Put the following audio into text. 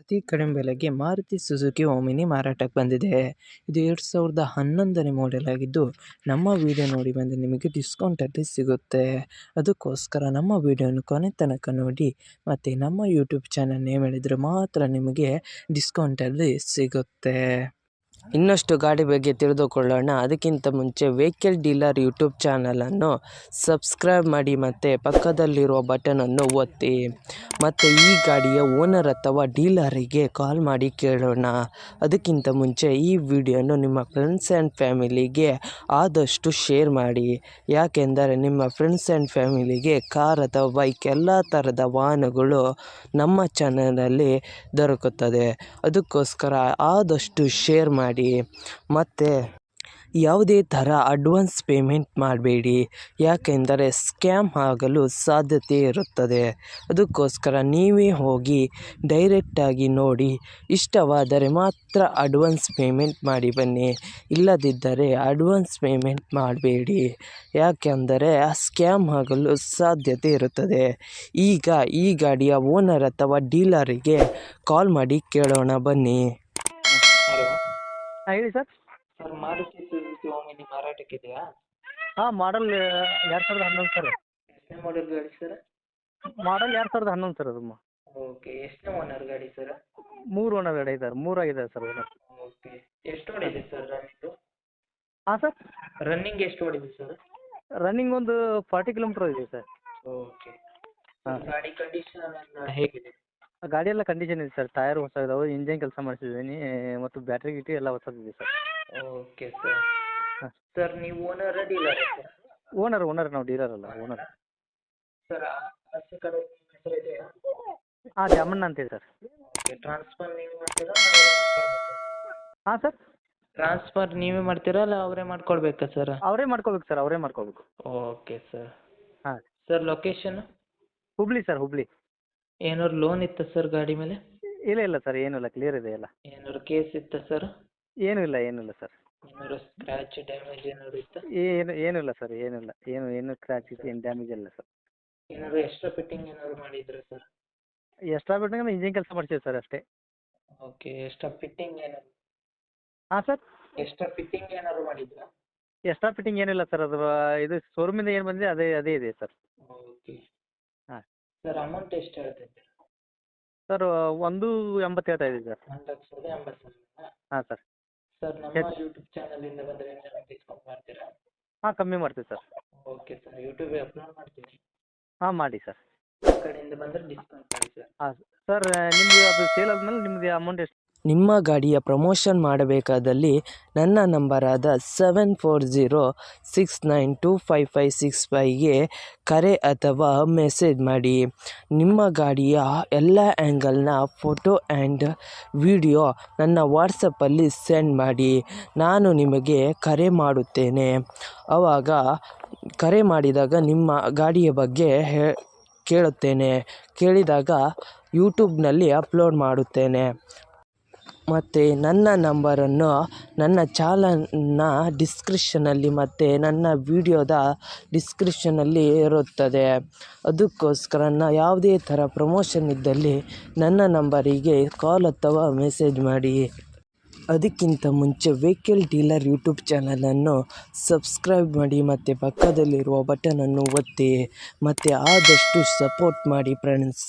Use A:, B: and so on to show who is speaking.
A: ಅತಿ ಕಡಿಮೆ ಬೆಲೆಗೆ ಮಾರುತಿ ಸುಜುಕಿ ಓಮಿನಿ ಮಾರಾಟಕ್ಕೆ ಬಂದಿದೆ. ಇದು 2011ನೇ ಮಾಡೆಲ್ ಆಗಿದ್ದು, ನಮ್ಮ ವಿಡಿಯೋ ನೋಡಿ ಬಂದು ನಿಮಗೆ ಡಿಸ್ಕೌಂಟಲ್ಲಿ ಸಿಗುತ್ತೆ. ಅದಕ್ಕೋಸ್ಕರ ನಮ್ಮ ವಿಡಿಯೋನ ಕೊನೆ ತನಕ ನೋಡಿ ಮತ್ತು ನಮ್ಮ ಯೂಟ್ಯೂಬ್ ಚಾನಲ್ ನೇಮ್ ಹೇಳಿದರೆ ಮಾತ್ರ ನಿಮಗೆ ಡಿಸ್ಕೌಂಟಲ್ಲಿ ಸಿಗುತ್ತೆ. ಇನ್ನಷ್ಟು ಗಾಡಿ ಬಗ್ಗೆ ತಿಳಿದುಕೊಳ್ಳೋಣ. ಅದಕ್ಕಿಂತ ಮುಂಚೆ ವೆಹಿಕಲ್ ಡೀಲರ್ ಯೂಟ್ಯೂಬ್ ಚಾನಲನ್ನು ಸಬ್ಸ್ಕ್ರೈಬ್ ಮಾಡಿ ಮತ್ತು ಪಕ್ಕದಲ್ಲಿರುವ ಬಟನನ್ನು ಒತ್ತಿ. ಮತ್ತು ಈ ಗಾಡಿಯ ಓನರ್ ಅಥವಾ ಡೀಲರಿಗೆ ಕಾಲ್ ಮಾಡಿ ಕೇಳೋಣ. ಅದಕ್ಕಿಂತ ಮುಂಚೆ ಈ ವಿಡಿಯೋನು ನಿಮ್ಮ ಫ್ರೆಂಡ್ಸ್ ಆ್ಯಂಡ್ ಫ್ಯಾಮಿಲಿಗೆ ಆದಷ್ಟು ಶೇರ್ ಮಾಡಿ. ಯಾಕೆಂದರೆ ನಿಮ್ಮ ಫ್ರೆಂಡ್ಸ್ ಆ್ಯಂಡ್ ಫ್ಯಾಮಿಲಿಗೆ ಕಾರ್ ಅಥವಾ ಬೈಕ್ ಎಲ್ಲ ಥರದ ವಾಹನಗಳು ನಮ್ಮ ಚಾನಲಲ್ಲಿ ದೊರಕುತ್ತದೆ. ಅದಕ್ಕೋಸ್ಕರ ಆದಷ್ಟು ಶೇರ್ ಮಾಡಿ. ಮತ್ತು ಯಾವುದೇ ಥರ ಅಡ್ವಾನ್ಸ್ ಪೇಮೆಂಟ್ ಮಾಡಬೇಡಿ, ಯಾಕೆಂದರೆ ಸ್ಕ್ಯಾಮ್ ಆಗಲು ಸಾಧ್ಯತೆ ಇರುತ್ತದೆ. ಅದಕ್ಕೋಸ್ಕರ ನೀವೇ ಹೋಗಿ ಡೈರೆಕ್ಟಾಗಿ ನೋಡಿ, ಇಷ್ಟವಾದರೆ ಮಾತ್ರ ಅಡ್ವಾನ್ಸ್ ಪೇಮೆಂಟ್ ಮಾಡಿ ಬನ್ನಿ. ಇಲ್ಲದಿದ್ದರೆ ಅಡ್ವಾನ್ಸ್ ಪೇಮೆಂಟ್ ಮಾಡಬೇಡಿ, ಯಾಕೆಂದರೆ ಸ್ಕ್ಯಾಮ್ ಆಗಲು ಸಾಧ್ಯತೆ ಇರುತ್ತದೆ. ಈಗ ಈ ಗಾಡಿಯ ಓನರ್ ಅಥವಾ ಡೀಲರಿಗೆ ಕಾಲ್ ಮಾಡಿ ಕೇಳೋಣ ಬನ್ನಿ.
B: ಹಲೋ
C: ಹೇಳಿ sir.
B: Sir, Maruti Suzuki Omni ಮಾರಾಟಕ್ಕಿದೆಯಾ?
C: ಹಾಂ, ಮಾಡಲ್ 2011 ಸರ್.
B: ಎಷ್ಟನೇ ಮಾಡೆಲ್ ಗಾಡಿ ಸರ್?
C: Model 2011 sir. ಅದು
B: ಓಕೆ. ಎಷ್ಟನೇ ಓನರ್ ಗಾಡಿ ಸರ್?
C: 3 ಓನರ್ ಗಾಡಿ ಇದ್ದಾರೆ, 3 ಆಗಿದ್ದಾರೆ ಸರ್ ಓನರ್.
B: ಓಕೆ. ಎಷ್ಟು ಹೊಡಿದೆ ಸರ್ ರನ್ನಿಂಗು?
C: ಹಾಂ ಸರ್,
B: ರನ್ನಿಂಗ್ ಎಷ್ಟು ಹೊಡಿದೆ ಸರ್?
C: ರನ್ನಿಂಗ್ ಒಂದು 40 ಕಿಲೋಮೀಟ್ರ್ ಇದೆ ಸರ್.
B: ಓಕೆ.
C: ಹಾಂ.
B: ಗಾಡಿ ಕಂಡೀಷನ್ ಹೇಗಿದೆ?
C: ಗಾಡಿ ಎಲ್ಲ ಕಂಡೀಷನ್ ಇದೆ ಸರ್. ಟೈರ್ ಹೊಸ ಇದಾವೆ, ಇಂಜಿನ್ ಕೆಲಸ ಮಾಡಿಸಿದ್ದೀನಿ ಮತ್ತು ಬ್ಯಾಟ್ರಿ ಗಿಟ್ರಿ ಎಲ್ಲ ಹೊಸದಿದೆ ಸರ್.
B: Okay sir.
C: ಹಾಂ.
B: ಸರ್, ನೀವು ಓನರ್ ಡೀಲರ್ ಸರ್?
C: ಓನರ್ ನಾವು ಡೀಲರ್ ಅಲ್ಲ, ಓನರ್.
B: ಸರ್, ಆಚೆ ಕಡೆ ನಿಮ್ಮ ಹೆಸರು ಇದೆಯಾ?
C: ಹಾಂ, ಜಾಮಣ್ಣ ಅಂತೇಳಿ ಸರ್.
B: ಓಕೆ. ಟ್ರಾನ್ಸ್ಫರ್ ನೀವೇ ಮಾಡ್ತೀರಾ?
C: ಹಾಂ ಸರ್,
B: ಟ್ರಾನ್ಸ್ಫರ್ ನೀವೇ ಮಾಡ್ತೀರಾ ಅಲ್ಲ ಅವರೇ ಮಾಡ್ಕೊಳ್ಬೇಕಾ ಸರ್?
C: ಅವರೇ ಮಾಡ್ಕೋಬೇಕು ಸರ್, ಅವರೇ ಮಾಡ್ಕೋಬೇಕು.
B: Okay sir.
C: ಹಾಂ.
B: Sir, location?
C: Hubli sir, Hubli.
B: ಏನಾದ್ರು ಲೋನ್ ಇತ್ತಾ ಸರ್ ಗಾಡಿ ಮೇಲೆ?
C: ಇಲ್ಲ ಸರ್, ಏನಿಲ್ಲ, ಕ್ಲಿಯರ್ ಇದೆ ಎಲ್ಲ.
B: ಏನಾದ್ರು ಕೇಸ್ ಇತ್ತಾ ಸರ್?
C: ಏನಿಲ್ಲ ಸರ್.
B: ಏನಾದ್ರು ಸ್ಕ್ರ್ಯಾಚ್ ಡ್ಯಾಮೇಜ್ ಏನಾದ್ರು ಇತ್ತಾ?
C: ಏನಿಲ್ಲ ಸರ್, ಏನು ಸ್ಕ್ರ್ಯಾಚ್ ಏನು ಡ್ಯಾಮೇಜ್ ಇಲ್ಲ ಸರ್.
B: ಏನಾದ್ರು ಎಕ್ಸ್ಟ್ರಾ ಫಿಟ್ಟಿಂಗ್ ಏನಾದ್ರು ಮಾಡಿದ್ರಾ ಸರ್?
C: ಎಕ್ಸ್ಟ್ರಾ ಬಿಟ್ಟಂಗೆ ಇಂಜಿನ್ ಕೆಲಸ ಮಾಡ್ತೀವಿ ಸರ್ ಅಷ್ಟೇ.
B: ಓಕೆ. ಎಕ್ಸ್ಟ್ರಾ ಫಿಟ್ಟಿಂಗ್ ಏನಾದ್ರು?
C: ಹಾಂ ಸರ್,
B: ಎಕ್ಸ್ಟ್ರಾ ಫಿಟ್ಟಿಂಗ್ ಏನಾದ್ರು ಮಾಡಿದ್ರಾ?
C: ಎಕ್ಸ್ಟ್ರಾ ಫಿಟ್ಟಿಂಗ್ ಏನಿಲ್ಲ ಸರ್. ಅದು ಇದು ಶೋರೂಮಿಂದ ಏನು ಬಂದಿದೆ ಅದೇ ಇದೆ ಸರ್.
B: ಓಕೆ.
C: ಹಾಂ.
B: ಸರ್, ಅಮೌಂಟ್ ಎಷ್ಟು ಹೇಳ್ತಿದ್ದೀರಾ?
C: ಸರ್, 1.80 ಹೇಳ್ತಾ ಇದ್ದೀವಿ ಸರ್.
B: 1,80,000?
C: ಹಾಂ ಸರ್.
B: ಸರ್, ನಮ್ಮ ಯೂಟ್ಯೂಬ್ ಚಾನಲಿಂದ ಬಂದರೆ ಏನಾದ್ರು ಡಿಸ್ಕೌಂಟ್ ಮಾಡ್ತೀರಾ?
C: ಹಾಂ, ಕಮ್ಮಿ ಮಾಡ್ತೀವಿ ಸರ್.
B: Okay sir. ಯೂಟ್ಯೂಬಿಗೆ ಅಪ್ಲೋಡ್ ಮಾಡ್ತೀನಿ.
C: ಹಾಂ, ಮಾಡಿ ಸರ್.
B: ನಿಮ್ಮ ಕಡೆಯಿಂದ ಬಂದರೆ ಡಿಸ್ಕೌಂಟ್ ಮಾಡಿ ಸರ್.
C: ಹಾಂ ಸರ್, ನಿಮ್ದು ಅದು ಸೇಲ್ ಆದಮೇಲೆ ನಿಮ್ಮದು ಅಮೌಂಟ್ ಎಷ್ಟು?
A: ನಿಮ್ಮ ಗಾಡಿಯ ಪ್ರಮೋಷನ್ ಮಾಡಬೇಕಾದಲ್ಲಿ ನನ್ನ ನಂಬರಾದ 7406925565ಗೆ ಕರೆ ಅಥವಾ ಮೆಸೇಜ್ ಮಾಡಿ. ನಿಮ್ಮ ಗಾಡಿಯ ಎಲ್ಲ ಆ್ಯಂಗಲ್ನ ಫೋಟೋ ಆ್ಯಂಡ್ ವಿಡಿಯೋ ನನ್ನ ವಾಟ್ಸಪ್ಪಲ್ಲಿ ಸೆಂಡ್ ಮಾಡಿ. ನಾನು ನಿಮಗೆ ಕರೆ ಮಾಡುತ್ತೇನೆ. ಆವಾಗ ಕರೆ ಮಾಡಿದಾಗ ನಿಮ್ಮ ಗಾಡಿಯ ಬಗ್ಗೆ ಕೇಳುತ್ತೇನೆ. ಕೇಳಿದಾಗ ಯೂಟ್ಯೂಬ್ನಲ್ಲಿ ಅಪ್ಲೋಡ್ ಮಾಡುತ್ತೇನೆ. ಮತ್ತು ನನ್ನ ನಂಬರನ್ನು ನನ್ನ ಚಾನಲ್ನ ಡಿಸ್ಕ್ರಿಪ್ಷನಲ್ಲಿ ಮತ್ತು ನನ್ನ ವಿಡಿಯೋದ ಡಿಸ್ಕ್ರಿಪ್ಷನಲ್ಲಿ ಇರುತ್ತದೆ. ಅದಕ್ಕೋಸ್ಕರ ಯಾವುದೇ ಥರ ಪ್ರಮೋಷನ್ ಇದ್ದಲ್ಲಿ ನನ್ನ ನಂಬರಿಗೆ ಕಾಲ್ ಅಥವಾ ಮೆಸೇಜ್ ಮಾಡಿ. ಅದಕ್ಕಿಂತ ಮುಂಚೆ ವೆಹಿಕಲ್ ಡೀಲರ್ ಯೂಟ್ಯೂಬ್ ಚಾನಲನ್ನು ಸಬ್ಸ್ಕ್ರೈಬ್ ಮಾಡಿ ಮತ್ತು ಪಕ್ಕದಲ್ಲಿರುವ ಬಟನನ್ನು ಒತ್ತಿ ಮತ್ತು ಆದಷ್ಟು ಸಪೋರ್ಟ್ ಮಾಡಿ ಫ್ರೆಂಡ್ಸ್.